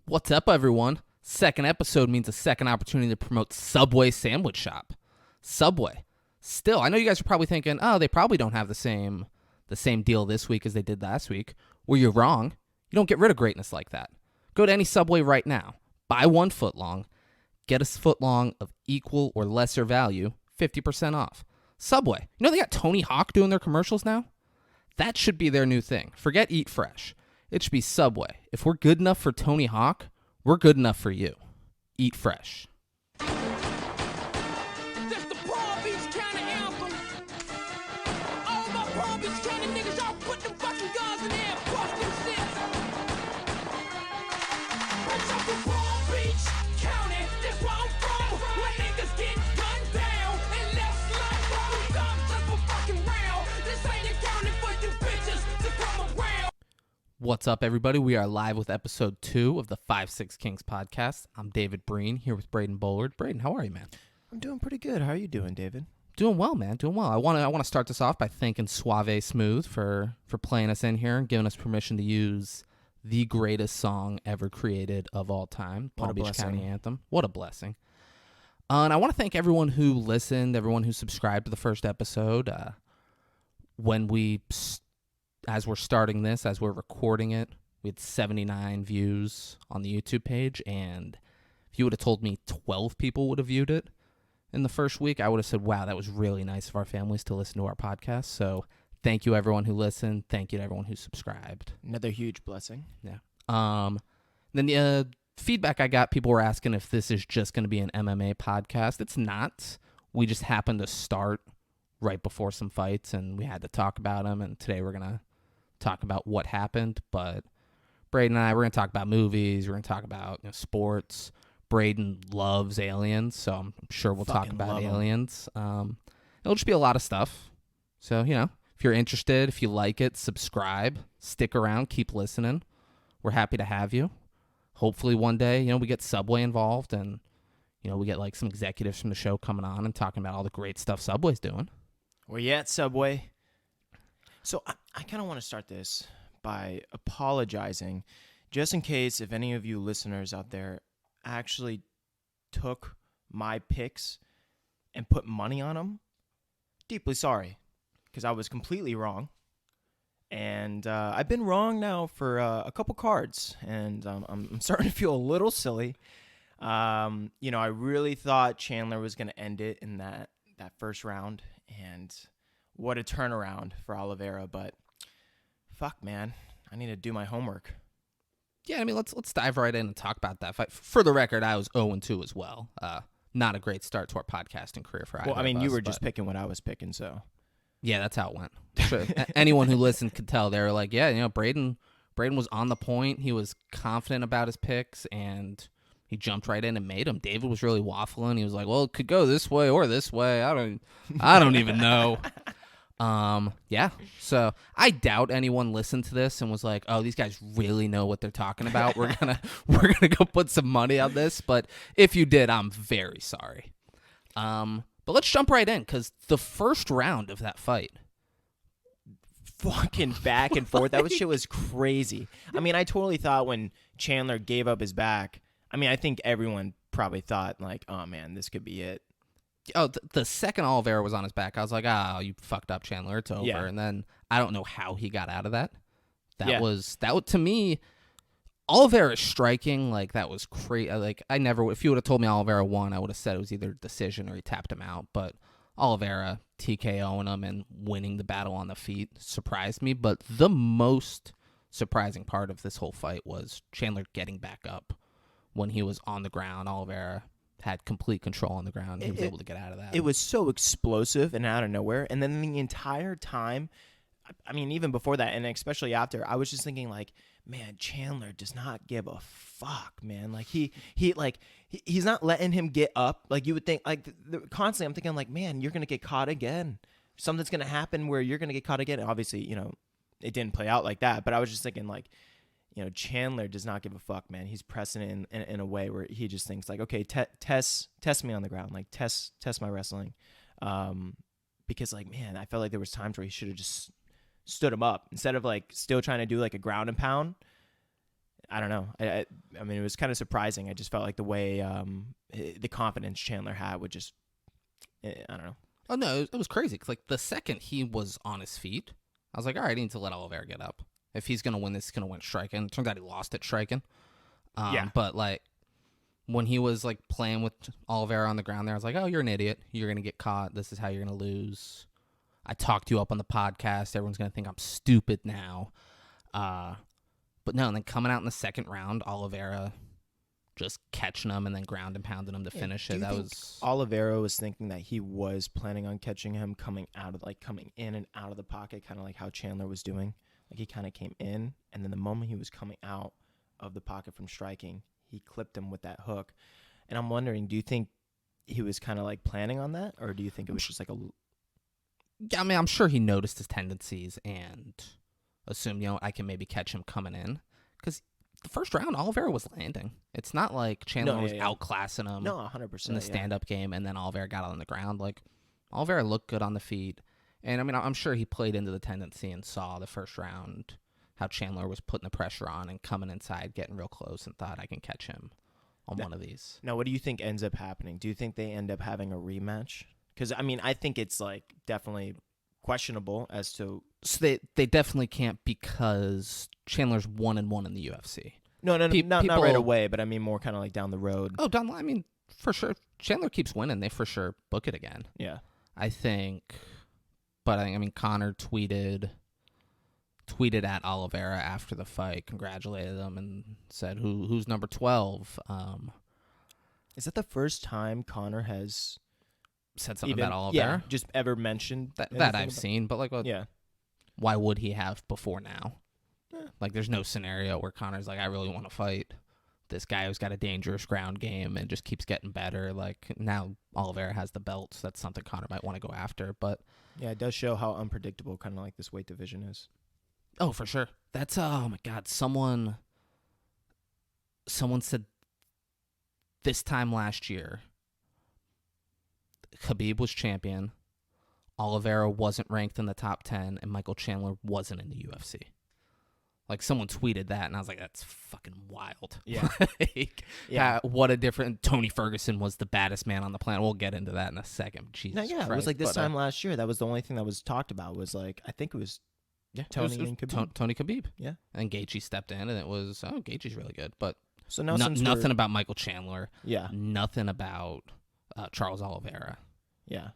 What's up, everyone? Second episode means a second opportunity to promote Subway Sandwich Shop. Subway. Still, I know you guys are probably thinking, oh, they probably don't have the same deal this week as they did last week. Well, you're wrong. You don't get rid of greatness like that. Go to any Subway right now. Buy 1 footlong. Get a footlong of equal or lesser value, 50% off. Subway. You know they got Tony Hawk doing their commercials now? That should be their new thing. Forget Eat Fresh. It should be Subway. If we're good enough for Tony Hawk, we're good enough for you. Eat Fresh. This the Palm Beach County anthem. All my Palm Beach County niggas, y'all put them fucking guns in there and bust them shit. Bitch, I'm from Palm Beach County, that's where I'm from. Where niggas get gunned down and left slow. Roll guns just for fucking round. This ain't a county for you bitches to come around. What's up, everybody? We are live with episode 2 of the 5-6 Kings podcast. I'm David Breen here with Braden Bullard. Braden, how are you, man? I'm doing pretty good. How are you doing, David? Doing well, man. Doing well. I want to start this off by thanking Suave Smooth for playing us in here and giving us permission to use the greatest song ever created of all time, What a Palm Beach blessing. County Anthem. What a blessing. And I want to thank everyone who listened, everyone who subscribed to the first episode. As we're starting this, as we're recording it, we had 79 views on the YouTube page, and if you would have told me 12 people would have viewed it in the first week, I would have said, wow, that was really nice of our families to listen to our podcast. So thank you, everyone who listened. Thank you to everyone who subscribed. Another huge blessing. Yeah. Then the feedback I got, people were asking if this is just going to be an MMA podcast. It's not. We just happened to start right before some fights, and we had to talk about them, and today we're going to talk about what happened. But Braden and I, we're going to talk about movies. We're going to talk about sports. Braden loves aliens, so I'm sure we'll talk Fucking about love 'em. aliens. It'll just be a lot of stuff. So, if you're interested, if you like it, subscribe, stick around, keep listening. We're happy to have you. Hopefully one day, we get Subway involved and, we get like some executives from the show coming on and talking about all the great stuff Subway's doing. Where you at, Subway? So I kind of want to start this by apologizing, just in case if any of you listeners out there actually took my picks and put money on them. Deeply sorry, because I was completely wrong. And I've been wrong now for a couple cards, and I'm starting to feel a little silly. I really thought Chandler was going to end it in that first round, and what a turnaround for Oliveira. But fuck, man, I need to do my homework. Yeah, let's dive right in and talk about that fight. For the record, I was 0-2 as well. Not a great start to our podcasting career for either Well, I mean, of you us, were just but picking what I was picking, so. yeah, that's how it went. Sure. Anyone who listened could tell. They were like, yeah, Braden was on the point. He was confident about his picks, and he jumped right in and made them. David was really waffling. He was like, well, it could go this way or this way. I don't even know. Yeah. So I doubt anyone listened to this and was like, oh, these guys really know what they're talking about. We're gonna go put some money on this. But if you did, I'm very sorry. But let's jump right in, because the first round of that fight, Fucking back and forth. That shit was crazy. I mean, I totally thought when Chandler gave up his back, I think everyone probably thought, like, oh, man, this could be it. the second Oliveira was on his back, I was like, oh, you fucked up, Chandler. It's over. Yeah. And then I don't know how he got out of that. Yeah. To me, Oliveira's striking, like, that was crazy. Like, if you would have told me Oliveira won, I would have said it was either decision or he tapped him out. But Oliveira TKOing him and winning the battle on the feet surprised me. But the most surprising part of this whole fight was Chandler getting back up when he was on the ground. Oliveira had complete control on the ground. He was able to get out of that. It was so explosive and out of nowhere. And then the entire time, I mean, even before that, and especially after, I was just thinking, like, man, Chandler does not give a fuck, man. Like, he's not letting him get up. Like, you would think, like, constantly I'm thinking, like, man, you're going to get caught again. Something's going to happen where you're going to get caught again. Obviously, it didn't play out like that. But I was just thinking, like, Chandler does not give a fuck, man. He's pressing in a way where he just thinks, like, okay, test me on the ground. Like, test my wrestling. Because, like, man, I felt like there was times where he should have just stood him up instead of, like, still trying to do, like, a ground and pound. I don't know. I mean, it was kind of surprising. I just felt like the way the confidence Chandler had would just, I don't know. Oh no, it was crazy. 'Cause, like the second he was on his feet, I was like, all right, I need to let Oliveira get up. If he's gonna win this, he's gonna win striking. It turns out he lost at striking. Yeah. But like when he was like playing with Oliveira on the ground there, I was like, oh, you're an idiot. You're gonna get caught. This is how you're gonna lose. I talked you up on the podcast. Everyone's gonna think I'm stupid now. But no, and then coming out in the second round, Oliveira just catching him and then ground and pounding him to finish Do it. you That think was Oliveira was thinking that he was planning on catching him coming in and out of the pocket, kind of like how Chandler was doing. Like he kind of came in, and then the moment he was coming out of the pocket from striking, he clipped him with that hook. And I'm wondering, do you think he was kind of like planning on that, or do you think it was just like a? Yeah, I mean, I'm sure he noticed his tendencies and assumed, I can maybe catch him coming in. Because the first round, Oliveira was landing. It's not like Chandler was outclassing him No, 100%. in the stand-up game, and then Oliveira got on the ground. Like, Oliveira looked good on the feet. And, I mean, I'm sure he played into the tendency and saw the first round how Chandler was putting the pressure on and coming inside, getting real close, and thought, I can catch him on one of these. Now, what do you think ends up happening? Do you think they end up having a rematch? Because, I mean, I think it's, like, definitely questionable as to... So they definitely can't because Chandler's 1-1 in the UFC. No, not people- right away, but I mean more kind of like down the road. Oh, down the line, I mean, for sure. Chandler keeps winning. They for sure book it again. Yeah. I think. But I mean, Conor tweeted at Oliveira after the fight, congratulated him, and said, "Who's number 12?" Is that the first time Conor has Said something about Oliveira. just ever mentioned That anything I've about- seen, but like, Yeah. why would he have before now? Yeah. Like, there's no scenario where Conor's like, I really want to fight this guy who's got a dangerous ground game and just keeps getting better. Like, now Oliveira has the belt, so that's something Conor might want to go after. But Yeah, it does show how unpredictable kind of like this weight division is. oh, for sure. That's oh my god. Someone said this time last year, Khabib was champion, Oliveira wasn't ranked in the top 10, and Michael Chandler wasn't in the UFC. Like, someone tweeted that, and I was like, that's fucking wild. Yeah. Like, Yeah. what a different... Tony Ferguson was the baddest man on the planet. We'll get into that in a second. Jesus No, yeah, Christ. it was like this But, time last year. That was the only thing that was talked about. Was like I think it was Tony it was and Khabib. Tony Khabib. Yeah. And Gaethje stepped in, and it was, Gaethje's really good. But So now nothing about Michael Chandler. Yeah. Nothing about Charles Oliveira. Yeah.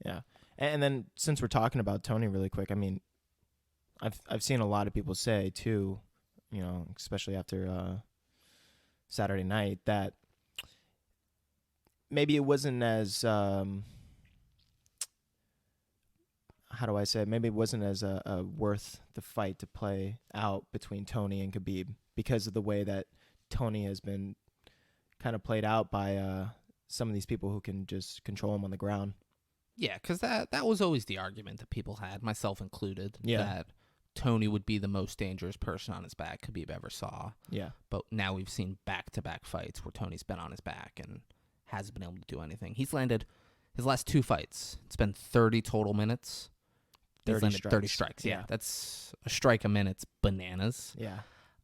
Yeah. And then since we're talking about Tony really quick, I mean, I've seen a lot of people say too, especially after Saturday night, that maybe it wasn't as how do I say it? Maybe it wasn't as worth the fight to play out between Tony and Khabib because of the way that Tony has been kind of played out by some of these people who can just control him on the ground. Yeah, because that was always the argument that people had, myself included, Yeah. that Tony would be the most dangerous person on his back Khabib ever saw. Yeah. But now we've seen back-to-back fights where Tony's been on his back and hasn't been able to do anything. He's landed his last 2 fights. It's been 30 total minutes. He's 30 landed 30 strikes. strikes. Yeah, Yeah. that's a strike a minute's bananas. Yeah.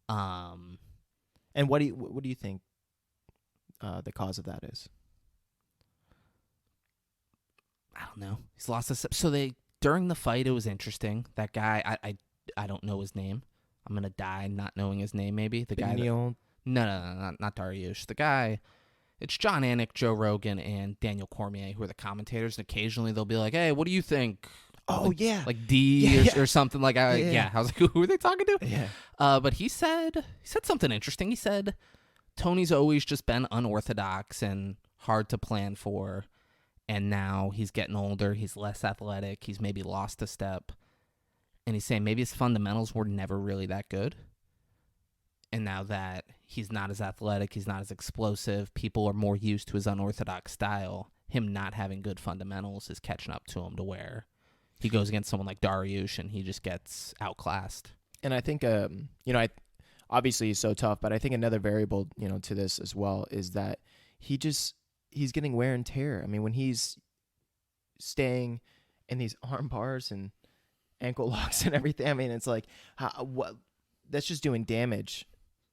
Um, And what do you think the cause of that is? I don't know. He's lost this. So during the fight, it was interesting. That guy, I don't know his name. I'm gonna die not knowing his name. Maybe the guy. Neil. No, not Dariush. The guy. It's John Anik, Joe Rogan, and Daniel Cormier who are the commentators. And occasionally they'll be like, "Hey, what do you think?" Oh yeah. Like D Yeah. or something like. Yeah. I was like, who are they talking to? Yeah. But he said something interesting. He said Tony's always just been unorthodox and hard to plan for, and now he's getting older. He's less athletic. He's maybe lost a step, and he's saying maybe his fundamentals were never really that good. And now that he's not as athletic, he's not as explosive, people are more used to his unorthodox style. Him not having good fundamentals is catching up to him to where he goes against someone like Dariush and he just gets outclassed. And I think obviously he's so tough, but I think another variable, to this as well is that he's getting wear and tear. I mean, when he's staying in these arm bars and ankle locks and everything, I mean, it's like that's just doing damage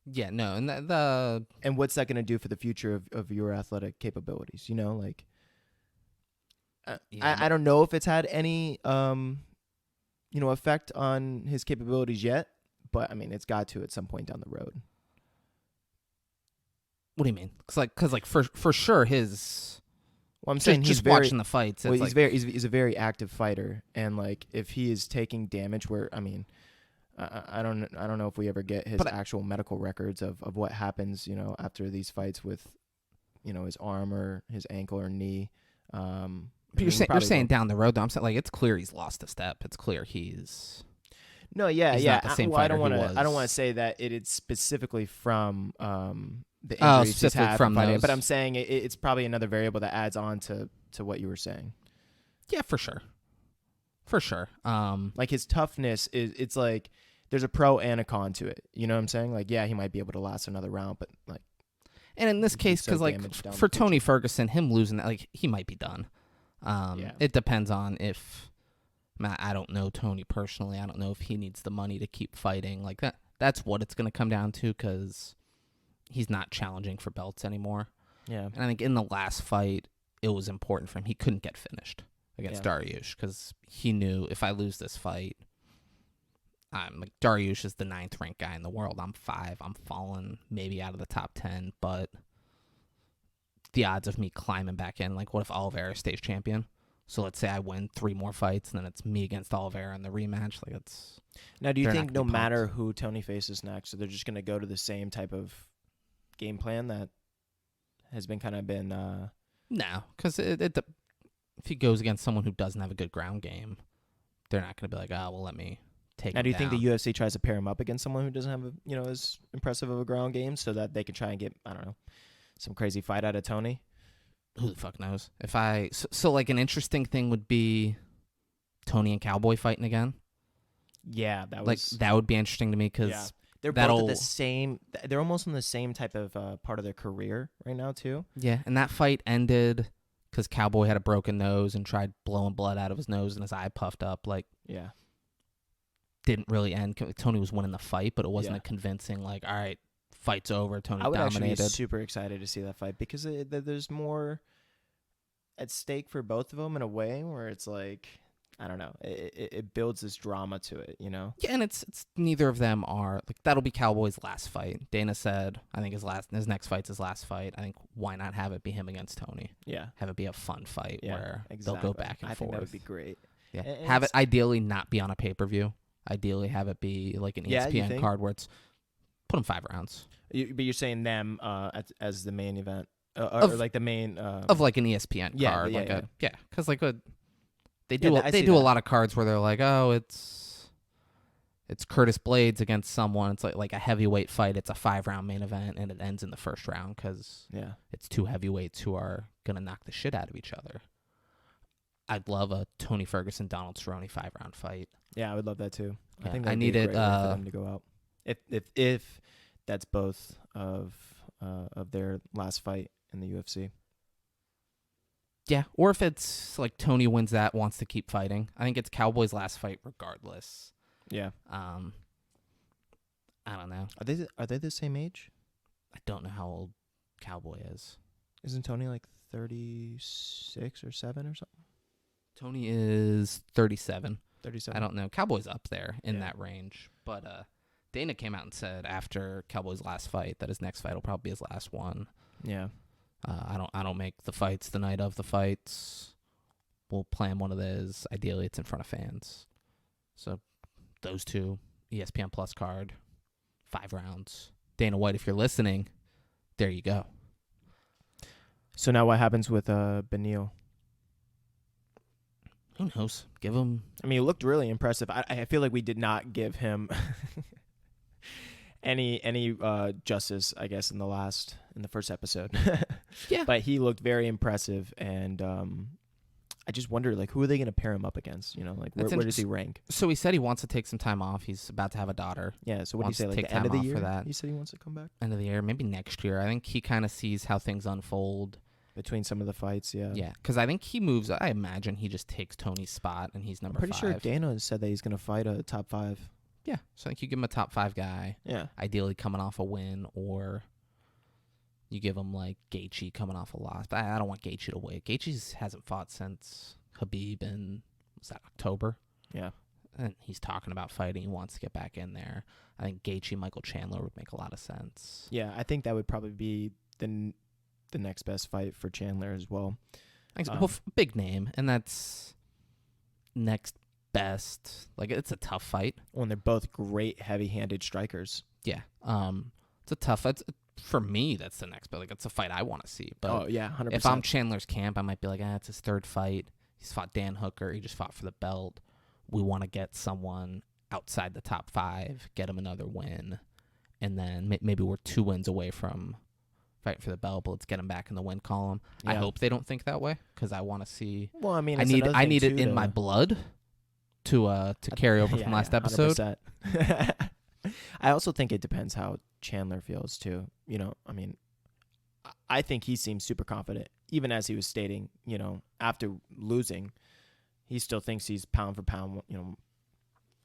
Yeah, no, and the And what's that going to do for the future of your athletic capabilities? You know, like Yeah, I don't know if it's had any effect on his capabilities yet, but I mean, it's got to at some point down the road. what do you mean? Cause like for sure his Well, I'm saying he's just very, watching the fights. It's well, like, he's a very active fighter, and like if he is taking damage, where I mean, I don't know if we ever get his But actual medical records of what happens, after these fights with, his arm or his ankle or knee. but you're saying down the road though. I'm saying like it's clear he's lost a step. It's clear he's no, yeah, he's yeah. not the same I fighter don't he want to. I don't was. want to say that it is specifically from the Oh, injuries he's specifically had from fighting, those. but I'm saying it's probably another variable that adds on to what you were saying. yeah, for sure. For sure. Like his toughness it's like there's a pro and a con to it. You know what I'm saying? Like, yeah, he might be able to last another round, but like, And in this He's case, so because like damaged down for the Tony Ferguson, him losing that, like he might be done. Yeah. It depends on if I don't know Tony personally. I don't know if he needs the money to keep fighting like that. That's what it's going to come down to because he's not challenging for belts anymore. yeah, And I think in the last fight, it was important for him. He couldn't get finished against Yeah. Dariush because he knew if I lose this fight, I'm like Dariush is the 9th ranked guy in the world. I'm 5. I'm falling maybe out of the top 10, but the odds of me climbing back in, like what if Oliveira stays champion? So let's say I win 3 more fights and then it's me against Oliveira in the rematch. Like it's Now, do you they're not think gonna no be pumped. matter who Tony faces next, so they're just going to go to the same type of game plan that has been no, because if he goes against someone who doesn't have a good ground game, they're not going to be like, oh, well, let me take Now, him do you think down. the UFC tries to pair him up against someone who doesn't have as impressive of a ground game so that they can try and get, I don't know, some crazy fight out of Tony? Who the fuck knows? If I so like an interesting thing would be Tony and Cowboy fighting again. Yeah, that Like was that would be interesting to me because yeah. They're both that'll- at the same. They're almost in the same type of part of their career right now too. yeah, and that fight ended because Cowboy had a broken nose and tried blowing blood out of his nose and his eye puffed up. Like Yeah, didn't really end. Tony was winning the fight, but it wasn't Yeah. a convincing like, all right, fight's over. Tony I would actually dominated. be super excited to see that fight because there's more at stake for both of them in a way where it's like I don't know, it builds this drama to it, you know. Yeah, and it's neither of them are like that'll be Cowboy's last fight. Dana said I think his next fight's his last fight. I think why not have it be him against Tony? Yeah, Have it be a fun fight yeah, where exactly. they'll go back and I forth. think that would be great. Yeah, and have it it's- ideally not be on a pay-per-view. Ideally have it be like an Yeah, you ESPN think? card where it's put them 5 rounds But you're saying them as the main event, or Of- like the main of like an ESPN Yeah, card, yeah, like yeah. because like they Yeah, do I they see do a that. lot of cards where they're like, oh, it's Curtis Blades against someone. It's like a heavyweight fight. It's a 5-round main event and it ends in the first round because yeah. it's 2 heavyweights who are gonna knock the shit out of each other. I'd love a Tony Ferguson Donald Cerrone 5-round fight. Yeah, I would love that too. Yeah, I think I that'd be need a it, great way for them to go out. If that's both of their last fight in the UFC. Yeah, or if it's like Tony wins that, wants to keep fighting. I think it's Cowboy's last fight regardless. Yeah. I don't know. Are they the same age? I don't know how old Cowboy is. Isn't Tony like 36 or 7 or something? Tony is 37. 37. I don't know. Cowboy's up there in Yeah. that range. But Dana came out and said after Cowboy's last fight that his next fight will probably be his last one. Yeah. I don't make the fights the night of the fights. We'll plan one of those. Ideally, it's in front of fans. So those 2, ESPN Plus card, 5 rounds. Dana White, if you're listening, there you go. So now what happens with Beneil? Who knows? Give him. I mean, he looked really impressive. I feel like we did not give him any justice, I guess, in the first episode. Yeah. But he looked very impressive, and I just wonder, like, who are they going to pair him up against? You know, like, where That's does he rank? So he said he wants to take some time off. He's about to have a daughter. Yeah. So what do you Wants say? to Like take the end of time the off year? for that. He said he wants to come back End of the year, maybe next year. I think he kind of sees how things unfold. between some of the fights. Yeah. Yeah, because I think he moves. I imagine he just takes Tony's spot, and he's I'm number pretty 5. sure Dana said that he's going to fight a top 5 Yeah, so I think you give him a top 5 guy, Yeah. ideally coming off a win, or you give him like Gaethje coming off a loss. But I don't want Gaethje to win. Gaethje hasn't fought since Khabib in, was that October? Yeah. And he's talking about fighting. He wants to get back in there. I think Gaethje, Michael Chandler would make a lot of sense. Yeah, I think that would probably be the next best fight for Chandler as well. Big name, and that's next best. Like, it's a tough fight. Well, and they're both great heavy-handed strikers. Yeah. It's a tough fight. For me, that's the next, but like, it's a fight I want to see. But Oh, yeah, 100%. if I'm Chandler's camp, I might be like, it's his 3rd fight. He's fought Dan Hooker. He just fought for the belt. We want to get someone outside the top 5, get him another win, and then maybe we're 2 wins away from fighting for the belt, but let's get him back in the win column. I Yeah. hope they don't think that way, because I want to see. Well, I mean, I it's need another I thing, need it too, in my blood to carry over from last episode. 100%. I also think it depends how Chandler feels too. You know, I mean, I think he seems super confident, even as he was stating. You know, after losing, he still thinks he's pound for pound. You know,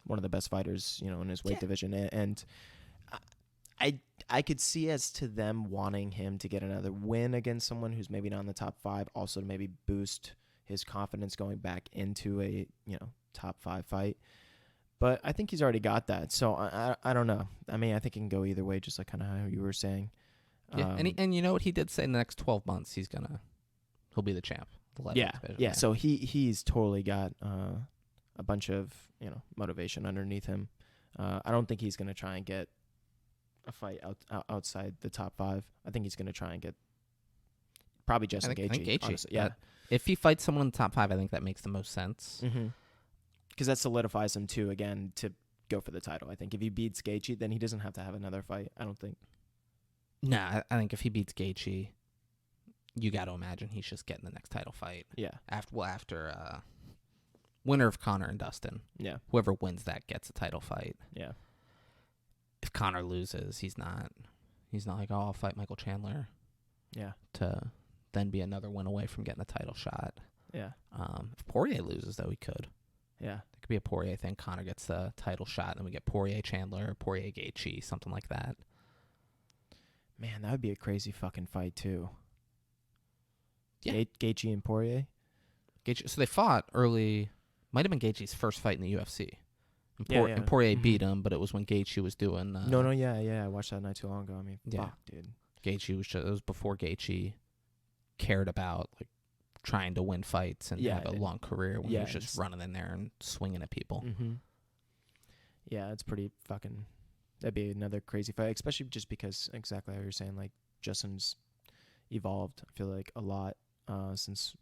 one of the best fighters. You know, in his weight division, and I could see as to them wanting him to get another win against someone who's maybe not in the top 5, also to maybe boost his confidence going back into a top 5 fight. But I think he's already got that, so I don't know. I mean, I think it can go either way, just like kind of how you were saying. Yeah, and you know what he did say in the next 12 months he'll be the champ. The lightweight division. Yeah. So he's totally got a bunch of motivation underneath him. I don't think he's gonna try and get a fight outside the top 5. I think he's gonna try and get probably Justin Gaethje. I think Gaethje. Honestly. Yeah. If he fights someone in the top 5, I think that makes the most sense. Mm-hmm. Because that solidifies him too again to go for the title. I think if he beats Gaethje, then he doesn't have to have another fight. I don't think. Nah, I think if he beats Gaethje, you got to imagine he's just getting the next title fight. Yeah. After winner of Conor and Dustin. Yeah. Whoever wins that gets a title fight. Yeah. If Conor loses, he's not like, I'll fight Michael Chandler. Yeah. To then be another win away from getting a title shot. Yeah. If Poirier loses, though, he could. Yeah. It could be a Poirier thing. Conor gets the title shot, and then we get Poirier Chandler, Poirier Gaethje, something like that. Man, that would be a crazy fucking fight too. Yeah. Gaethje and Poirier. Gaethje, so they fought early. Might have been Gaethje's first fight in the UFC. And, Yeah, and Poirier Mhm. beat him, but it was when Gaethje was doing. Yeah. I watched that not too long ago. I mean, Yeah. fuck, dude. Gaethje it was before Gaethje cared about like trying to win fights and have a long career when he was just running in there and swinging at people. Mm-hmm. Yeah, it's pretty fucking. That'd be another crazy fight, especially just because exactly how you're saying. Like Justin's evolved. I feel like a lot since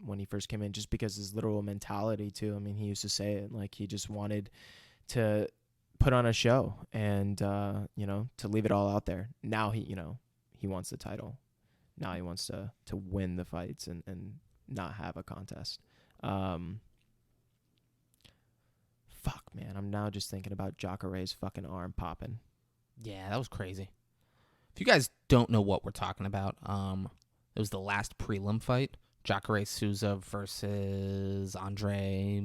when he first came in, just because his literal mentality too. I mean, he used to say it like he just wanted to put on a show and to leave it all out there. Now he wants the title. Now he wants to win the fights and not have a contest. Fuck, man. I'm now just thinking about Jacare's fucking arm popping. Yeah, that was crazy. If you guys don't know what we're talking about, it was the last prelim fight. Jacare Souza versus Andre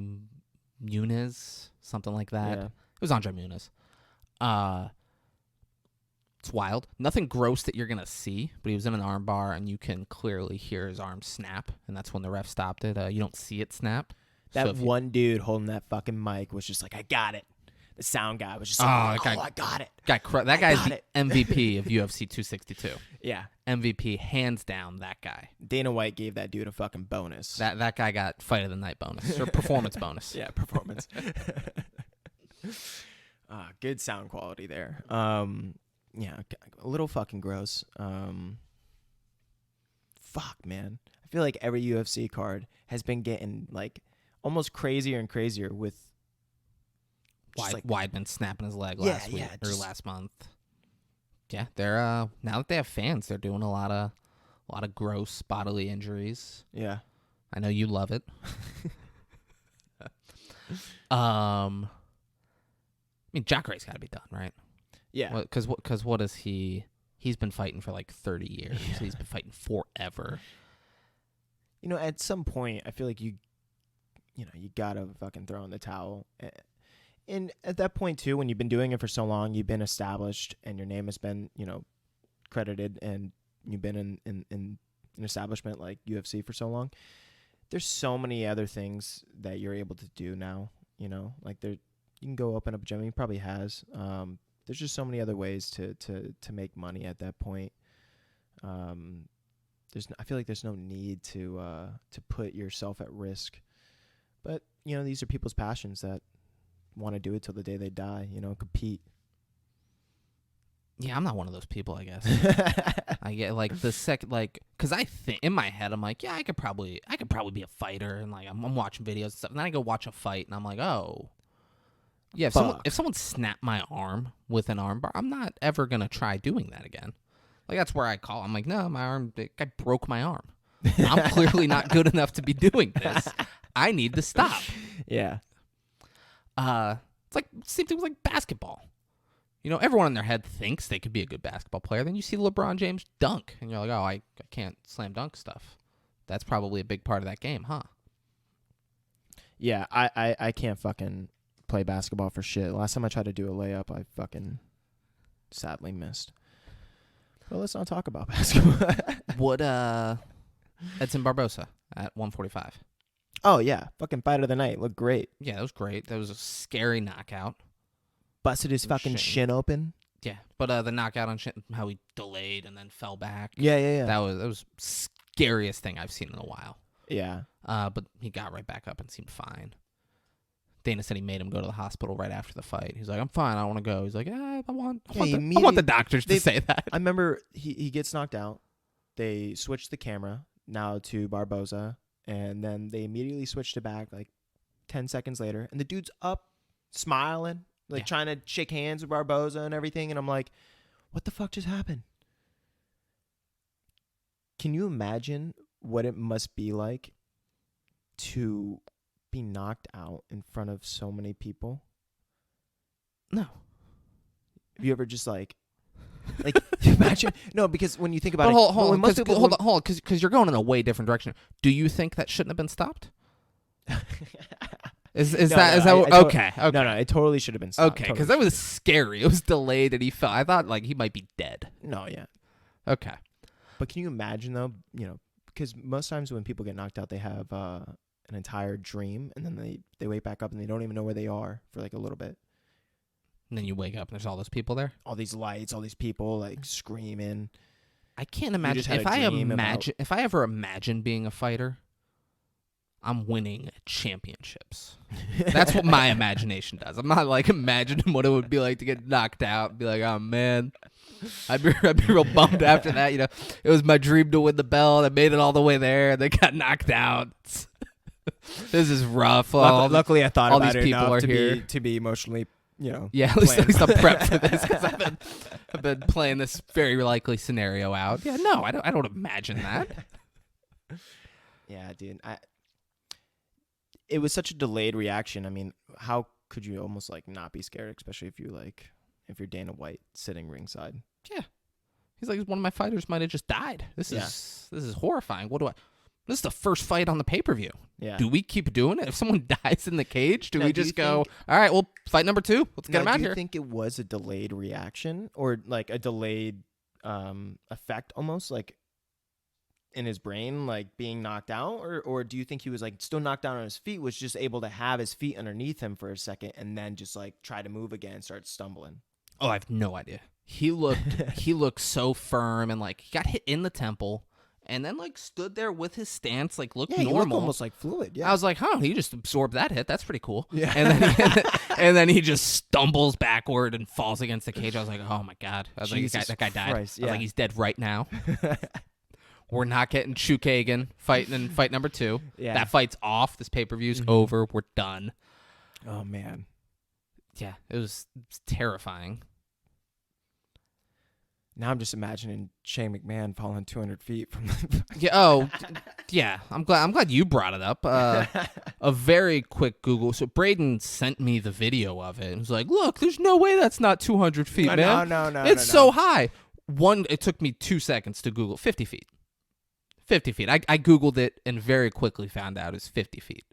Muniz, something like that. Yeah. It was Andre Muniz. It's wild. Nothing gross that you're going to see, but he was in an arm bar, and you can clearly hear his arm snap, and that's when the ref stopped it. You don't see it snap. That one dude holding that fucking mic was just like, I got it. The sound guy was just like, I got it. That guy's got the it. MVP of UFC 262. Yeah. MVP, hands down, that guy. Dana White gave that dude a fucking bonus. That guy got fight of the night bonus, or performance bonus. Yeah, performance. Good sound quality there. Yeah, a little fucking gross. Fuck, man. I feel like every UFC card has been getting like almost crazier and crazier with Weidman snapping his leg last week or last month. Yeah, they're now that they have fans, they're doing a lot of gross bodily injuries. Yeah. I know you love it. I mean, Jacare's got to be done, right? Yeah. Because what is he? He's been fighting for like 30 years. Yeah. He's been fighting forever. At some point, I feel like you gotta fucking throw in the towel. And at that point too, when you've been doing it for so long, you've been established, and your name has been, credited, and you've been in an establishment like UFC for so long. There's so many other things that you're able to do now. Like you can go open up a gym. He probably has. There's just so many other ways to make money at that point. I feel like there's no need to put yourself at risk. But these are people's passions that want to do it till the day they die. Compete. Yeah, I'm not one of those people, I guess. I get like the second, like, because I think in my head I'm like, yeah, I could probably be a fighter, and like I'm watching videos and stuff, and then I go watch a fight, and I'm like, oh, yeah. If someone snapped my arm with an arm bar, I'm not ever gonna try doing that again. Like that's where I call. I'm like, no, my arm, I broke my arm. I'm clearly not good enough to be doing this. I need to stop. Yeah. It's like same thing with like basketball. Everyone in their head thinks they could be a good basketball player. Then you see LeBron James dunk, and you're like, oh, I can't slam dunk stuff. That's probably a big part of that game, huh? Yeah, I can't fucking play basketball for shit. Last time I tried to do a layup, I fucking sadly missed. But let's not talk about basketball. What, Edson Barbosa at 145. Oh, yeah. Fucking fight of the night. Looked great. Yeah, that was great. That was a scary knockout. Busted his fucking shin open. Yeah, but the knockout on Shin, how he delayed and then fell back. Yeah. That was scariest thing I've seen in a while. Yeah. But he got right back up and seemed fine. Dana said he made him go to the hospital right after the fight. He's like, I'm fine. I don't want to go. He's like, I want the doctors to say that. I remember he gets knocked out. They switched the camera now to Barboza, and then they immediately switched it back like 10 seconds later, and the dude's up, smiling, like trying to shake hands with Barboza and everything, and I'm like, what the fuck just happened? Can you imagine what it must be like to be knocked out in front of so many people? No. Have you ever just like imagine? No, because when you think about hold on, because you're going in a way different direction. Do you think that shouldn't have been stopped? Okay? No, it totally should have been stopped. Okay, because that was scary. It was delayed and he fell. I thought like he might be dead. No, yeah. Okay. But can you imagine though? Because most times when people get knocked out, they have an entire dream, and then they wake back up and they don't even know where they are for like a little bit. And then you wake up and there's all those people there. All these lights, all these people like screaming. I can't imagine if I ever imagine being a fighter, I'm winning championships. That's what my imagination does. I'm not like imagining what it would be like to get knocked out and be like, oh man, I'd be real bummed after that. It was my dream to win the belt. I made it all the way there, and they got knocked out. This is rough. Luckily, I thought all about these it people enough are here to be emotionally, Yeah, at least I'm prepped for this because I've been playing this very likely scenario out. Yeah, no, I don't imagine that. Yeah, dude. It was such a delayed reaction. I mean, how could you almost like not be scared, especially if you're Dana White sitting ringside? Yeah, he's like, one of my fighters might have just died. This is horrifying. This is the first fight on the pay-per-view. Yeah. Do we keep doing it? If someone dies in the cage, do we just go, all right, well, fight number 2. Let's get him out here. Do you think it was a delayed reaction or like a delayed effect almost like in his brain, like being knocked out? Or do you think he was like still knocked down on his feet, was just able to have his feet underneath him for a second and then just like try to move again and start stumbling? Oh, I have no idea. He looked so firm and like he got hit in the temple. And then, like, stood there with his stance, like, looked normal. He looked almost like fluid, yeah. I was like, he just absorbed that hit. That's pretty cool. Yeah. And then he just stumbles backward and falls against the cage. I was like, oh, my God. I was Jesus like, that guy died. Christ, I was like, he's dead right now. We're not getting Chukagan fighting in fight number 2. Yeah. That fight's off. This pay-per-view's over. We're done. Oh, man. Yeah, it was terrifying. Now I'm just imagining Shane McMahon falling 200 feet from the... Yeah. I'm glad you brought it up. A very quick Google. So Braden sent me the video of it and was like, look, there's no way that's not 200 feet, man. No. It's so high. It took me 2 seconds to Google 50 feet. 50 feet. I Googled it and very quickly found out it's 50 feet.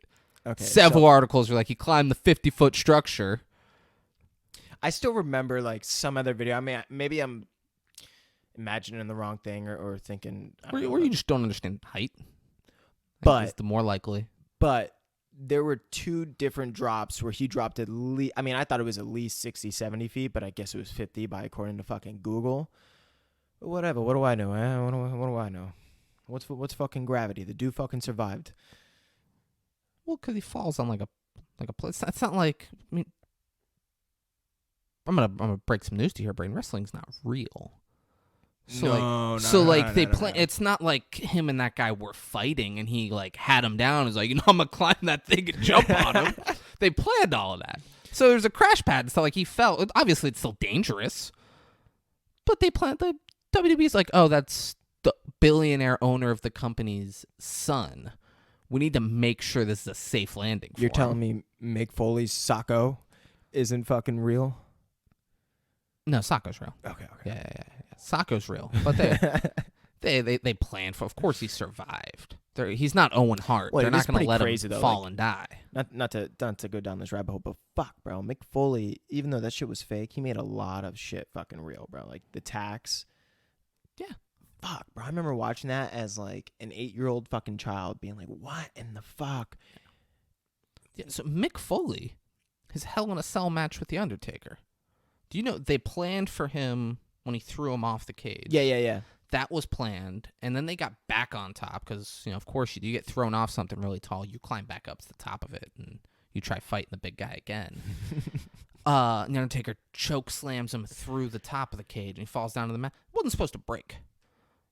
Okay. Several articles are like, he climbed the 50-foot structure I still remember like some other video. I mean, maybe I'm imagining the wrong thing or thinking. I don't know, Or you just don't understand height. But- Is the more likely. but there were 2 different drops where he dropped at least. I mean, I thought it was at least 60, 70 feet, but I guess it was 50 by according to fucking Google. But whatever. What do I know? What do I know? What's fucking gravity? The dude fucking survived. Well, because he falls on like a place. That's not like. I mean, I'm gonna break some news to you here, Brain. Wrestling's not real. So they play. It's not like him and that guy were fighting, and he like had him down. He's like, I'm gonna climb that thing and jump on him. They planned all of that. So there's a crash pad and stuff. Like he fell. Obviously, it's still dangerous, but they planned. The WWE's like, oh, that's the billionaire owner of the company's son. We need to make sure this is a safe landing. You're telling me Mick Foley's Socko isn't fucking real? No, Socko's real. Okay. Yeah. Socko's real, but they planned for. Of course, he survived. He's not Owen Hart. Well, They're it not was going to pretty let crazy, him though, fall like- and die. Not to go down this rabbit hole, but fuck, bro. Mick Foley, even though that shit was fake, he made a lot of shit fucking real, bro. Like the tax. Yeah. Fuck, bro. I remember watching that as like an 8-year-old fucking child being like, what in the fuck? Yeah. So Mick Foley, his Hell in a Cell match with the Undertaker. Do you know they planned for him when he threw him off the cage? Yeah. That was planned, and then they got back on top because, of course, you get thrown off something really tall, you climb back up to the top of it, and you try fighting the big guy again. And the Undertaker choke slams him through the top of the cage, and he falls down to the mat. It wasn't supposed to break.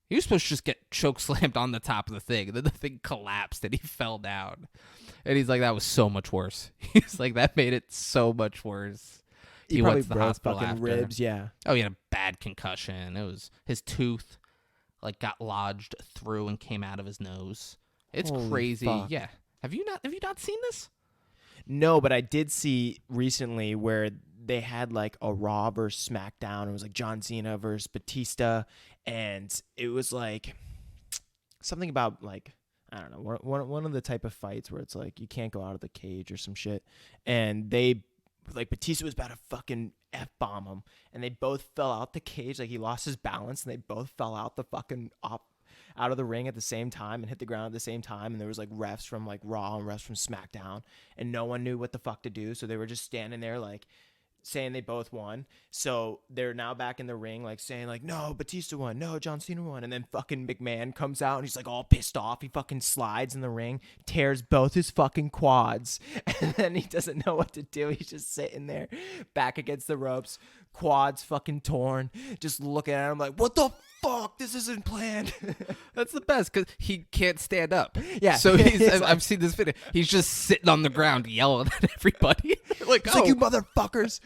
He was supposed to just get choke slammed on the top of the thing, and then the thing collapsed, and he fell down. And he's like, that was so much worse. He's like, that made it so much worse. He went probably to the broke hospital fucking after. ribs, yeah. Oh, he had a bad concussion. It was his tooth, got lodged through and came out of his nose. It's Holy crazy. fuck. Yeah. Have you not seen this? No, but I did see recently where they had like a Raw versus SmackDown. It was like John Cena versus Batista, and it was like something about like, I don't know, one of the type of fights where it's like you can't go out of the cage or some shit, and they like Batista was about to fucking F-bomb him, and they both fell out the cage. Like he lost his balance, and they both fell out the fucking out of the ring at the same time and hit the ground at the same time. And there was like refs from like Raw and refs from SmackDown, and no one knew what the fuck to do. So they were just standing there like saying they both won. So they're now back in the ring like saying like, no, Batista won, no, John Cena won. And then fucking McMahon comes out and he's like all pissed off. He fucking slides in the ring, tears both his fucking quads, and then he doesn't know what to do. He's just sitting there back against the ropes, quads fucking torn, just looking at him like, what the fuck? This isn't planned. That's the best because he can't stand up. Yeah. So It's I've seen this video. He's just sitting on the ground yelling at everybody. Like, It's like, you motherfuckers.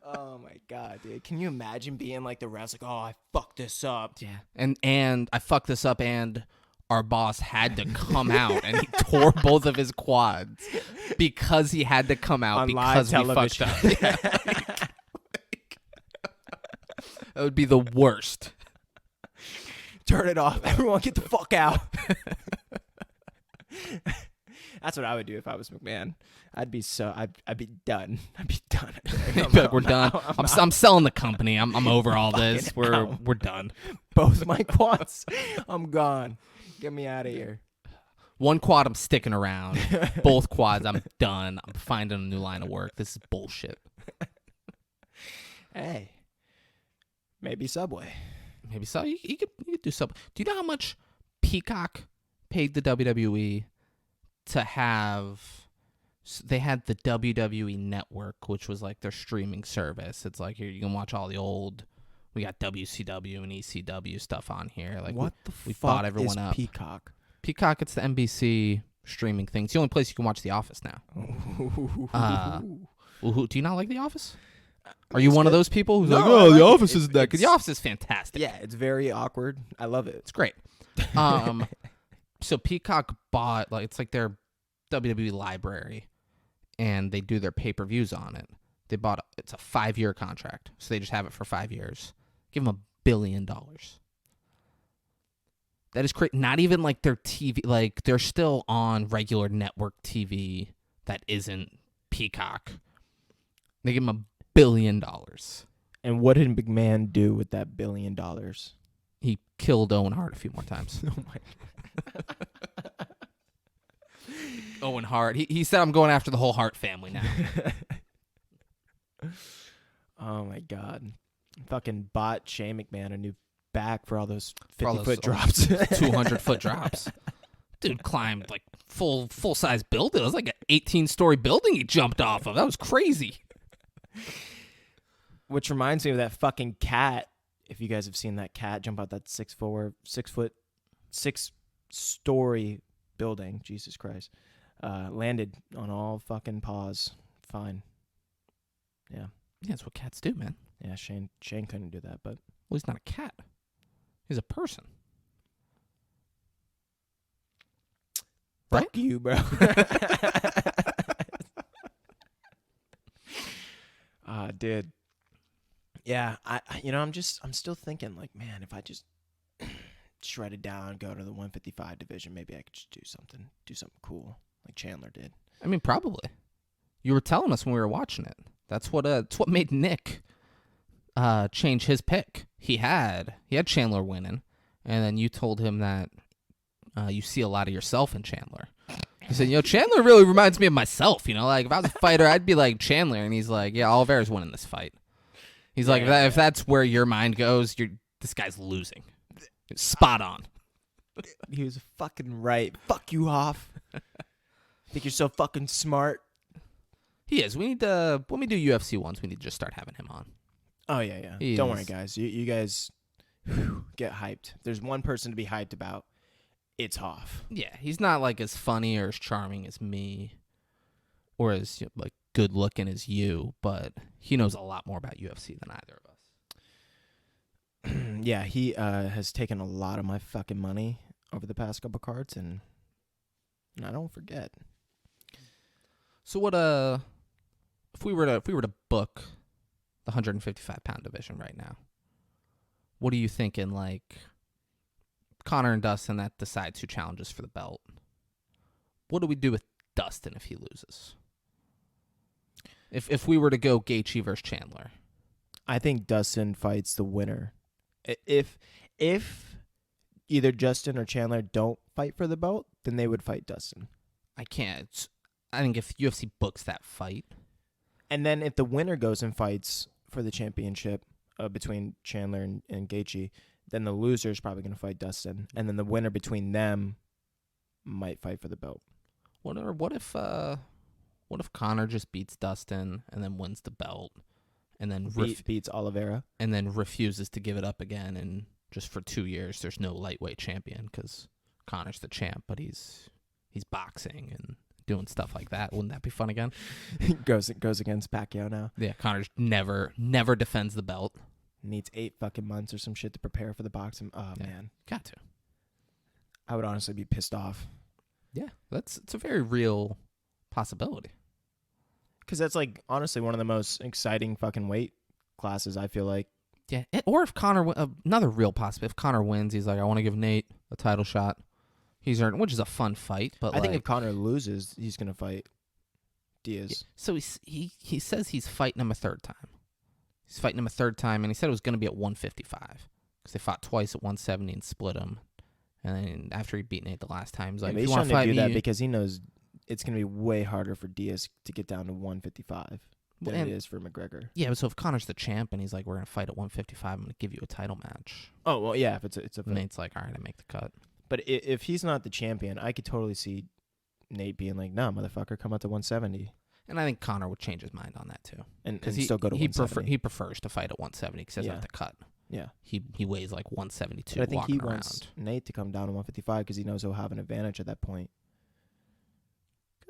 Oh my god, dude. Can you imagine being like the refs, like, oh, I fucked this up. Yeah. And I fucked this up, and our boss had to come out, and he tore both of his quads because he had to come out On live because we fucked television. up. Yeah. That would be the worst. Turn it off. Everyone get the fuck out. That's what I would do if I was McMahon. I'd be done. I'd be done. He'd be like, we're done. I'm selling the company. I'm over all this. fucking out. We're done. Both my quads. I'm gone. Get me out of here. One quad, I'm sticking around. Both quads, I'm done. I'm finding a new line of work. This is bullshit. Hey, maybe Subway. Maybe so. You could do something. Do you know how much Peacock paid the WWE to have? They had the WWE Network, which was like their streaming service. It's like here you can watch all the old. We got WCW and ECW stuff on here. Like What the we fuck bought everyone is up. Peacock? Peacock, it's the NBC streaming thing. It's the only place you can watch The Office now. Do you not like The Office? Are you one of those people who's No, like, I oh, like The it. Office isn't that good? The It's- Office is fantastic. Yeah, it's very awkward. I love it. It's great. So Peacock bought, like, it's like their WWE library, and they do their pay-per-views on it. They bought, it's a 5-year contract, so they just have it for 5 years. Give them $1 billion. That is crazy. Not even like their TV, like they're still on regular network TV that isn't Peacock. They give them $1 billion. And what did McMahon do with that $1 billion? He killed Owen Hart a few more times. Oh my! Owen Hart. He said, I'm going after the whole Hart family now. Oh my God! Fucking bought Shane McMahon a new back for all those For all 50-foot those drops. 200-foot drops. Dude climbed like full size building. It was like an 18-story building he jumped off of. That was crazy. Which reminds me of that fucking cat. If you guys have seen that cat jump out that 6-story building, Jesus Christ, landed on all fucking paws. Fine. Yeah, Yeah, that's what cats do, man. yeah. Shane couldn't do that, but Well, he's not a cat. He's a person. Right? fuck you, bro. Dude. Yeah, I'm still thinking like, man, if I just shred it down, go to the 155 division, maybe I could just do something cool like Chandler did. I mean, probably. You were telling us when we were watching it. That's what made Nick change his pick. He had Chandler winning, and then you told him that you see a lot of yourself in Chandler. He said, Chandler really reminds me of myself. Like if I was a fighter, I'd be like Chandler. And he's like, yeah, Oliveira's winning this fight. He's like, if that's where your mind goes, this guy's losing. Spot on. He was fucking right. Fuck you, Hoff. Think you're so fucking smart. He is. We need to, when we do UFC ones, we need to just start having him on. Oh yeah. He Don't is. worry, guys. You guys get hyped. There's one person to be hyped about. It's Hoff. Yeah, he's not like as funny or as charming as me, or as like good looking as you, but he knows a lot more about UFC than either of us. Yeah, he has taken a lot of my fucking money over the past couple cards, and I don't forget. So what if we were to book the 155-pound division right now, what are you thinking? Like Conor and Dustin, that decides who challenges for the belt. What do we do with Dustin if he loses? If we were to go Gaethje versus Chandler, I think Dustin fights the winner. If either Justin or Chandler don't fight for the belt, then they would fight Dustin. I can't. I think if UFC books that fight, And then if the winner goes and fights for the championship between Chandler and Gaethje, then the loser is probably going to fight Dustin. And then the winner between them might fight for the belt. what if Conor just beats Dustin and then wins the belt, and then Beats Oliveira. and then refuses to give it up again, and just for 2 years there's no lightweight champion because Conor's the champ, but he's boxing and doing stuff like that. Wouldn't that be fun again? goes against Pacquiao now. Yeah, Conor's never defends the belt. Needs 8 fucking months or some shit to prepare for the boxing. Oh, Yeah. man. Got to. I would honestly be pissed off. Yeah, it's a very real possibility. Because that's, like, honestly one of the most exciting fucking weight classes, I feel like. Yeah, or if Conor, another real possibility, if Conor wins, he's like, I want to give Nate a title shot. He's earned, which is a fun fight, but I think if Conor loses, he's going to fight Diaz. yeah, so he says he's fighting him a third time. He's fighting him a third time, and he said it was going to be at 155 because they fought twice at 170 and split him. And then after he beat Nate the last time, he's like, But if he's you want trying to to fight do me, that because he knows it's going to be way harder for Diaz to get down to 155 than and- it is for McGregor. yeah. So if Conor's the champ and he's like, we're going to fight at 155, I'm going to give you a title match. Oh, well, yeah, if it's a And Nate's like, all right, I make the cut. But if he's not the champion, I could totally see Nate being like, "No, motherfucker, come out to 170," And I think Conor would change his mind on that too, and because still go to he 170. he prefers to fight at 170 because he doesn't Yeah. have to cut. Yeah, He weighs like 172 but I think walking he wants around. Nate to come down to 155 because he knows he'll have an advantage at that point.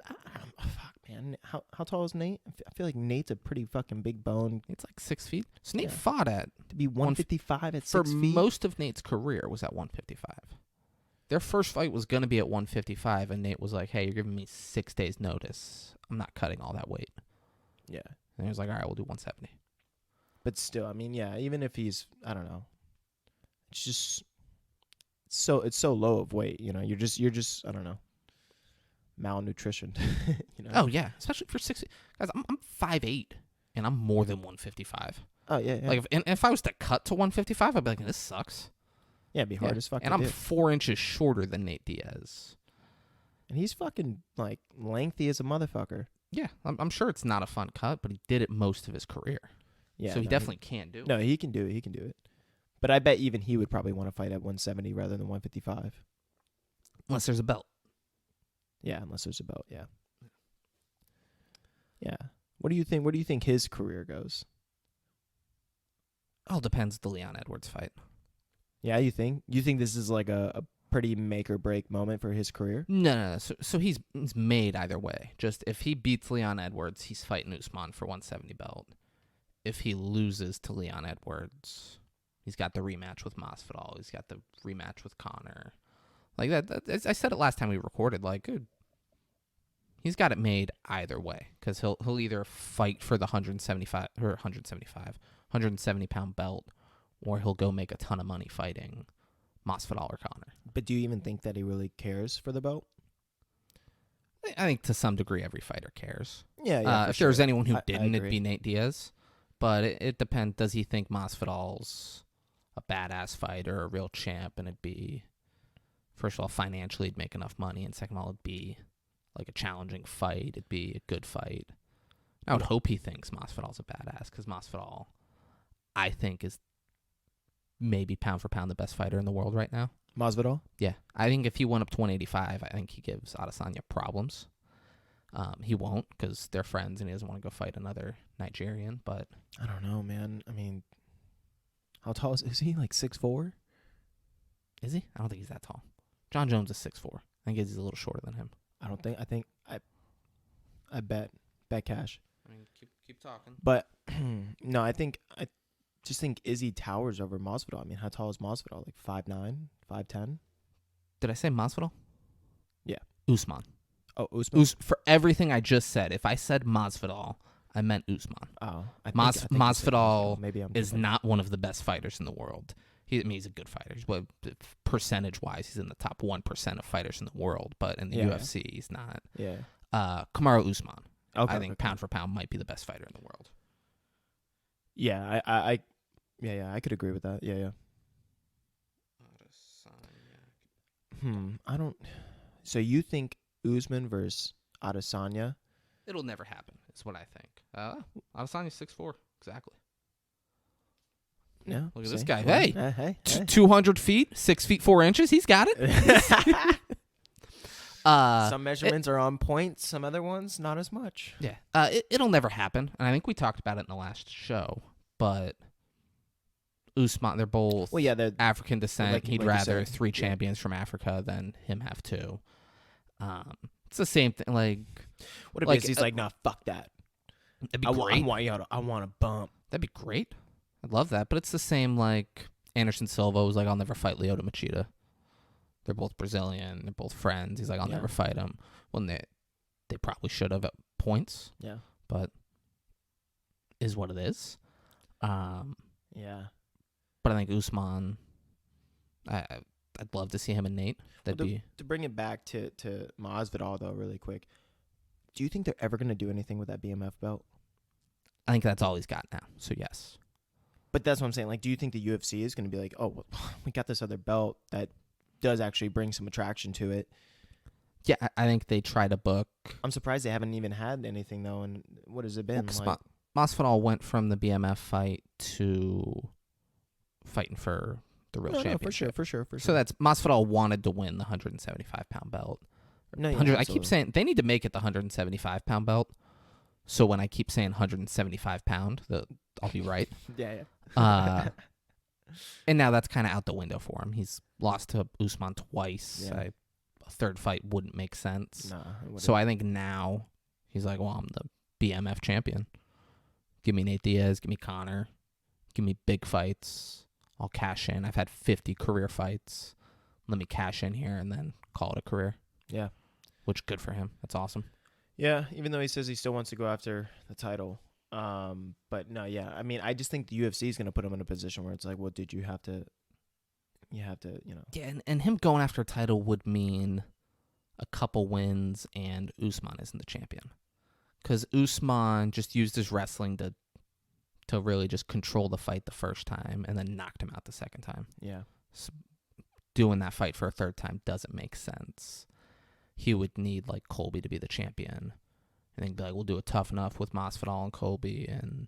Fuck, man, how tall is Nate? I feel like Nate's a pretty fucking big bone It's like 6 feet. So Nate Yeah. fought at to be 155 at for 6 feet. most of Nate's career was at 155. Their first fight was going to be at 155, and Nate was like, hey, you're giving me 6 days notice. I'm not cutting all that weight. Yeah, And he was like, all right, we'll do 170. but still, I mean, yeah, even if he's, I don't know, it's just it's so low of weight. You know, you're just I don't know, malnutrition. You know. Oh, yeah, especially for 6 feet. Guys, I'm 5'8", and I'm more than 155. Oh yeah, yeah. Like if I was to cut to 155, I'd be like, this sucks. Yeah, it'd be hard Yeah. as fuck. And to I'm do. 4 inches shorter than Nate Diaz. And he's fucking like lengthy as a motherfucker. Yeah, I'm sure it's not a fun cut, but he did it most of his career. Yeah, so he no, definitely can do it. No, he can do it. He can do it. But I bet even he would probably want to fight at 170 rather than 155. Unless there's a belt. Yeah, unless there's a belt. Yeah. Yeah. What do you think? Where do you think his career goes? All depends the Leon Edwards fight. Yeah, you think? You think this is like a pretty make or break moment for his career? No. So he's made either way. Just if he beats Leon Edwards, he's fighting Usman for 170 belt. If he loses to Leon Edwards, he's got the rematch with Masvidal. He's got the rematch with Conor. Like that I said it last time we recorded. Like, dude, he's got it made either way because he'll either fight for the 170 pound belt, or he'll go make a ton of money fighting Masvidal or Conor. But do you even think that he really cares for the belt? I think to some degree every fighter cares. Yeah, for if there's sure. anyone who I didn't, it'd agree. be Nate Diaz. But it depends. Does he think Masvidal's a badass fighter, a real champ, and it'd be, first of all, financially it'd make enough money, and second of all, it'd be like a challenging fight. It'd be a good fight. I would hope he thinks Masvidal's a badass because Masvidal, I think, is maybe pound for pound the best fighter in the world right now. Masvidal? Yeah, I think if he went up to 185, I think he gives Adesanya problems. He won't because they're friends and he doesn't want to go fight another Nigerian. But I don't know, man. I mean, how tall is he? Like 6'4"? is he? I don't think he's that tall. John Jones is 6'4". I think he's a little shorter than him. I don't think. I bet cash. I mean, keep talking. But no, I just think Izzy towers over Masvidal. I mean, how tall is Masvidal? Like 5'9", 5'10"? Did I say Masvidal? Yeah. Usman. Oh, Usman. For everything I just said, if I said Masvidal, I meant Usman. Oh, I Mas- think you said Masvidal Maybe I'm is confused. not one of the best fighters in the world. He's a good fighter. Percentage-wise, he's in the top 1% of fighters in the world. But in the Yeah. UFC, he's not. Yeah. Kamaru Usman. Okay. I think okay. pound for pound might be the best fighter in the world. Yeah, I could agree with that. Yeah. I don't. So you think Usman versus Adesanya? It'll never happen, is what I think. Adesanya's 6'4", exactly. No. Look at this see? guy. Well, Hey. hey. 200 feet, 6 feet 4 inches. He's got it. Some measurements are on point. Some other ones not as much. Yeah. It'll never happen, and I think we talked about it in the last show. But Usman, they're both Well, yeah, they're African descent. like He'd you rather said, 3 yeah. champions from Africa than him have 2. It's the same thing. Like, What if like, he's like, nah, fuck that. that'd be I great. want to bump. That'd be great. I'd love that. But it's the same like Anderson Silva was like, I'll never fight Lyoto Machida. They're both Brazilian. They're both friends. He's like, I'll Yeah. never fight him. Well, they probably should have at points, Yeah. but is what it is. Yeah. But I think Usman, I'd love to see him and Nate. That'd be To bring it back to Masvidal though, really quick. Do you think they're ever going to do anything with that BMF belt? I think that's all he's got now. So yes. But that's what I'm saying. Like, do you think the UFC is going to be like, oh, well, we got this other belt that does actually bring some attraction to it? Yeah, I think they try to book. I'm surprised they haven't even had anything though. And what has it been? Well, 'cause like, Masvidal went from the BMF fight to fighting for the real no, championship. for sure. So that's Masvidal wanted to win the 175-pound belt. No, yeah, 100 I keep absolutely. saying they need to make it the 175-pound belt. So when I keep saying 175-pound, I'll be right. Yeah. And now that's kind of out the window for him. He's lost to Usman twice. Yeah. A third fight wouldn't make sense. Nah. it wouldn't. So I think now he's like, well, I'm the BMF champion. Give me Nate Diaz. Give me Conor. Give me big fights. I'll cash in. I've had 50 career fights. Let me cash in here and then call it a career. Yeah. Which, good for him. That's awesome. Yeah, even though he says he still wants to go after the title. But no, yeah. I mean, I just think the UFC is going to put him in a position where it's like, well, did you have to, you know. Yeah, and him going after a title would mean a couple wins and Usman isn't the champion. Because Usman just used his wrestling to to really just control the fight the first time and then knocked him out the second time. Yeah. Doing that fight for a third time doesn't make sense. He would need like Colby to be the champion, and then be like, we'll do it tough enough with Masvidal and Colby, and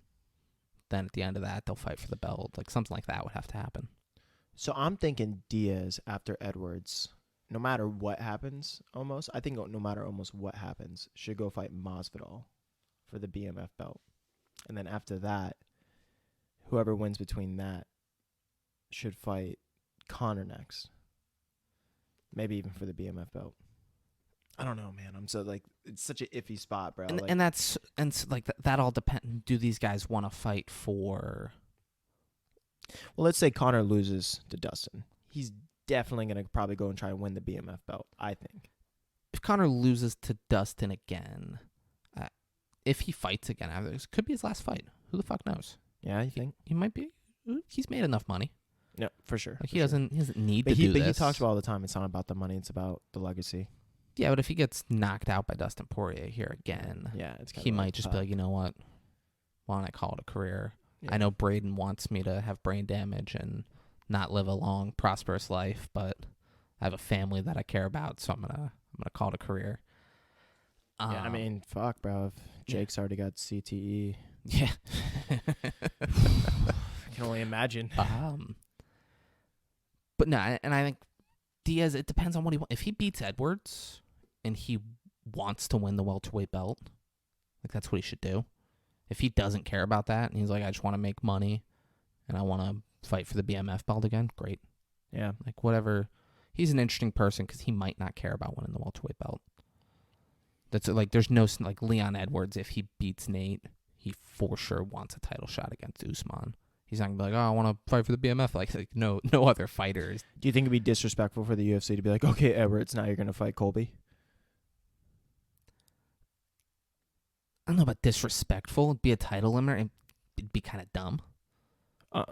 then at the end of that they'll fight for the belt. Like something like that would have to happen. So I'm thinking Diaz after Edwards, no matter what happens, I think no matter almost what happens, should go fight Masvidal for the BMF belt. And then after that, whoever wins between that should fight Conor next. Maybe even for the BMF belt. I don't know, man. I'm so like, it's such an iffy spot, bro. And, like, and that's that all depends. Do these guys want to fight for? well, let's say Conor loses to Dustin. He's definitely going to probably go and try and win the BMF belt, I think. If Conor loses to Dustin again, if he fights again, this could be his last fight. Who the fuck knows? Yeah, you think? He might be. He's made enough money. No, for sure. Like for he sure. doesn't need But to do he this. talks about all the time. It's not about the money. It's about the legacy. Yeah, but if he gets knocked out by Dustin Poirier here again, Yeah, it's he might just be like, you know what? Why don't I call it a career? Yeah. I know Braden wants me to have brain damage and not live a long, prosperous life, but I have a family that I care about, so I'm gonna call it a career. Yeah, I mean, fuck, bro. If Jake's already got CTE, yeah. I can only imagine. But no, and I think Diaz, it depends on what he wants. If he beats Edwards and he wants to win the welterweight belt, like that's what he should do. If he doesn't care about that and he's like, I just want to make money and I want to fight for the BMF belt again, great. Yeah. Like whatever. He's an interesting person because he might not care about winning the welterweight belt. That's like, there's no, like Leon Edwards, if he beats Nate, he for sure wants a title shot against Usman. He's not going to be like, oh, I want to fight for the BMF. Like no other fighters. Do you think it'd be disrespectful for the UFC to be like, okay, Edwards, now you're going to fight Colby? I don't know about disrespectful. It'd be a title limiter. It'd be kind of dumb.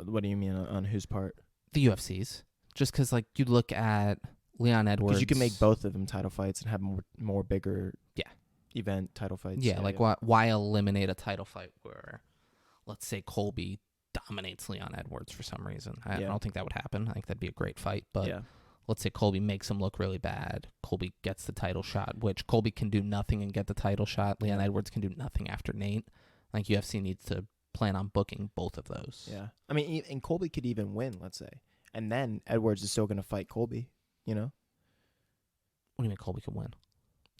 What do you mean on whose part? The UFC's. Just because, like, you look at Leon Edwards. Because you can make both of them title fights and have more bigger Yeah. event title fights. Yeah, like why eliminate a title fight where, let's say, Colby dominates Leon Edwards for some reason? I Yeah. don't think that would happen. I think that'd be a great fight. But yeah. let's say Colby makes him look really bad. Colby gets the title shot, which Colby can do nothing and get the title shot. Leon Edwards can do nothing after Nate. Like, UFC needs to plan on booking both of those. Yeah. I mean, and Colby could even win, let's say. And then Edwards is still going to fight Colby, you know? What do you mean Colby can win?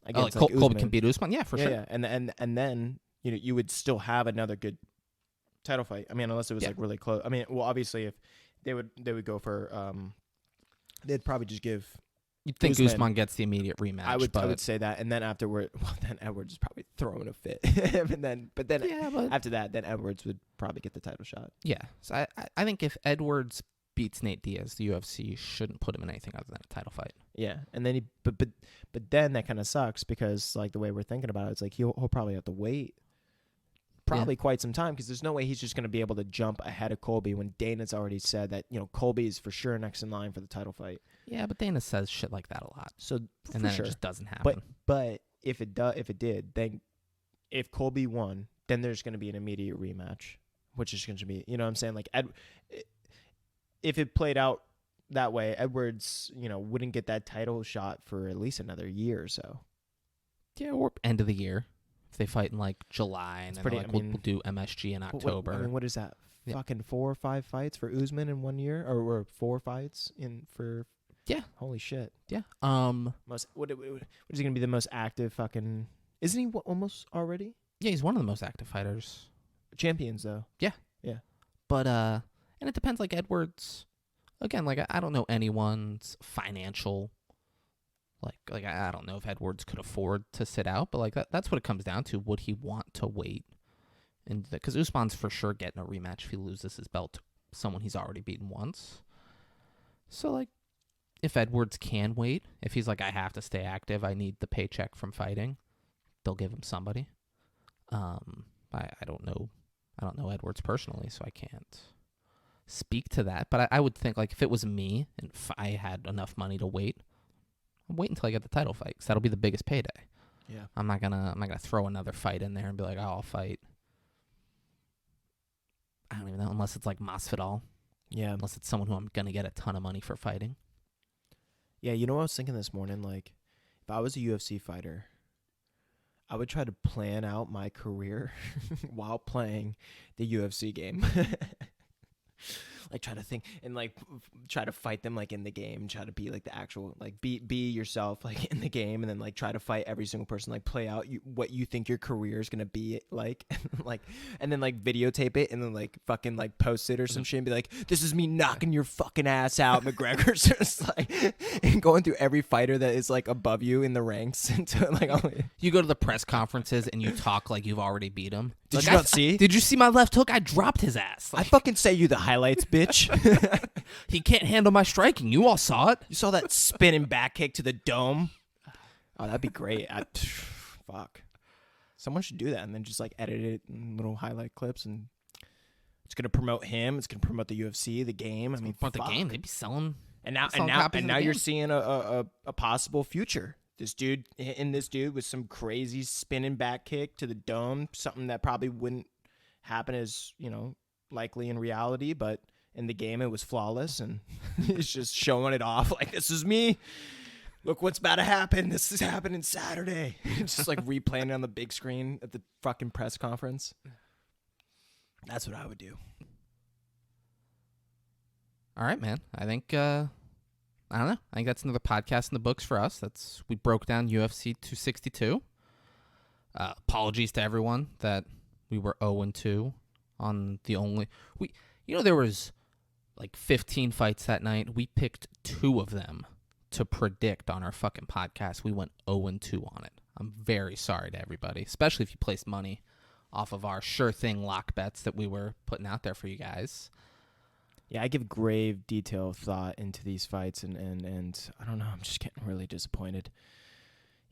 Against, Colby can Usman. beat Usman? Yeah, for sure. Yeah. And then, you know, you would still have another good title fight. I mean, unless it was Yeah. like really close. I mean, well, obviously if they would go for they'd probably just give You'd think Usman- Usman gets the immediate rematch. I would but say that, and then afterward, well, then Edwards is probably throwing a fit, but then yeah, but after that, then Edwards would probably get the title shot. yeah. So I think if Edwards beats Nate Diaz, the UFC shouldn't put him in anything other than a title fight. Yeah, and then but then that kind of sucks because like the way we're thinking about it, it's like he'll probably have to wait probably quite some time because there's no way he's just going to be able to jump ahead of Colby when Dana's already said that, you know, Colby is for sure next in line for the title fight. Yeah, but Dana says shit like that a lot, So and for then sure. it just doesn't happen. But if it did, then if Colby won, then there's going to be an immediate rematch, which is going to be, you know what I'm saying? Like, if it played out that way, Edwards, you know, wouldn't get that title shot for at least another year or so. Yeah, or end of the year. If they fight in like July and then pretty- they're like, I we'll mean, do MSG in What- October. I mean, what is that? Yeah. Fucking 4 or 5 fights for Usman in 1 year, or 4 fights in for. Yeah. Holy shit. Yeah. What is he gonna be the most active fucking? Isn't he almost already Yeah, he's one of the most active fighters. champions though? But and it depends. Like Edwards, again, like I don't know anyone's financial. Like I don't know if Edwards could afford to sit out, but like that's what it comes down to. Would he want to wait? And because Usman's for sure getting a rematch if he loses his belt to someone he's already beaten once. So like, if Edwards can wait, if he's like, I have to stay active, I need the paycheck from fighting, they'll give him somebody. I don't know Edwards personally, so I can't speak to that. But I would think like if it was me and if I had enough money to wait, I'll wait until I get the title fight because that'll be the biggest payday. Yeah. I'm not gonna throw another fight in there and be like, oh, I'll fight. I don't even know, unless it's like Masvidal, Yeah. unless it's someone who I'm gonna get a ton of money for fighting. Yeah, you know what I was thinking this morning? Like, if I was a UFC fighter, I would try to plan out my career while playing the UFC game. Like, try to think and like try to fight them like in the game. Try to be like the actual like be yourself like in the game, and then like try to fight every single person. Like play out what you think your career is gonna be like, like, and then like videotape it and then like fucking like post it or some shit and be like, this is me knocking your fucking ass out, McGregor's just like and going through every fighter that is like above you in the ranks into like. You go to the press conferences and you talk like you've already beat him. Did Like, you not see? Did you see my left hook? I dropped his ass. I Like, fucking say you the highlights, bitch. he can't handle my striking. You all saw it. You saw that spinning back kick to the dome? Oh, that'd be great. Fuck. Someone should do that and then just like edit it in little highlight clips, and it's gonna promote him. It's gonna promote the UFC, the game. I mean, Front the fuck. game. They'd be selling. And now selling copies of the you're game. seeing a possible future. This dude with some crazy spinning back kick to the dome, something that probably wouldn't happen as, likely in reality, but in the game it was flawless, and he's just showing it off like, this is me. Look what's about to happen. This is happening Saturday. Just like replaying it on the big screen at the fucking press conference. That's what I would do. All right, man. I think I don't know. I think that's another podcast in the books for us. We broke down UFC 262. Apologies to everyone that we were 0-2 on the only there was like 15 fights that night. We picked 2 of them to predict on our fucking podcast. We went 0-2 on it. I'm very sorry to everybody, especially if you placed money off of our sure thing lock bets that we were putting out there for you guys. Yeah, I give grave detailed thought into these fights, and I don't know, I'm just getting really disappointed.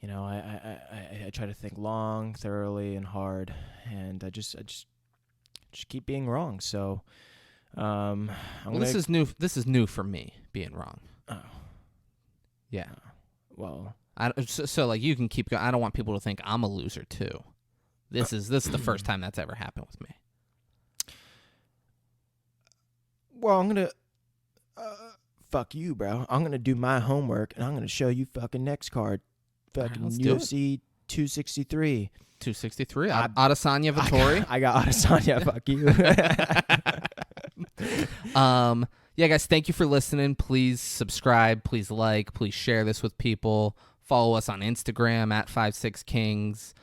I try to think long, thoroughly, and hard, and I just keep being wrong. So, This is new. This is new for me, being wrong. Oh, Yeah. well, So like you can keep going. I don't want people to think I'm a loser too. This is the first time that's ever happened with me. well, I'm gonna fuck you, bro. I'm gonna do my homework, and I'm gonna show you fucking next card, fucking let's do it. UFC 263. 263. Adesanya Vittori. I got Adesanya. Fuck you. Yeah, guys, thank you for listening. Please subscribe. Please like. Please share this with people. Follow us on Instagram at 56kings.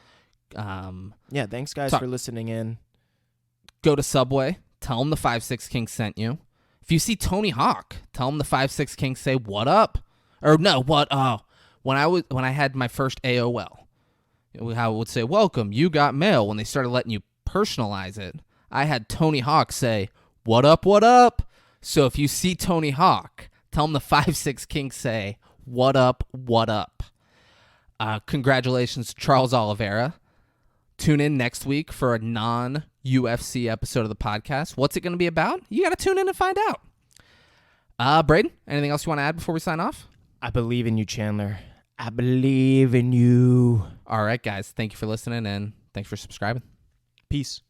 Yeah, thanks guys Talk- for listening in. Go to Subway. Tell them the 56 Kings sent you. If you see Tony Hawk, tell them the 56 Kings say what up. Or no, what? Oh, when I had my first AOL, how it would say welcome. You got mail. When they started letting you personalize it, I had Tony Hawk say what up, what up. So if you see Tony Hawk, tell him the 56 Kings say what up, what up. Congratulations to Charles Oliveira. Tune in next week for a non-UFC episode of the podcast. What's it going to be about? You got to tune in and find out. Braden, anything else you want to add before we sign off? I believe in you, Chandler. I believe in you. All right, guys. Thank you for listening, and thanks for subscribing. Peace.